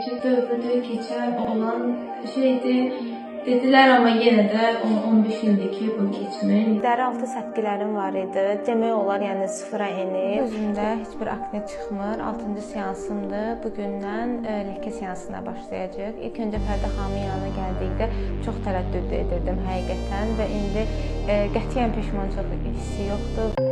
ki dövrüdür, keçər olan şeydir. Dedilər, amma yenə də 15 ildir ki, bu keçmir. Dəri-altı səpkilərim var idi. Demək olar, yəni sıfıra enib. Özümdə heç bir akne çıxmır. 6-cı seansımdır. Bugündən ləkə seansına başlayacağıq. İlk öncə Fərdə xanımın yanına gəldikdə çox tərəddüd edirdim həqiqətən və indi qətiyyən peşmançılıq hissi yoxdur.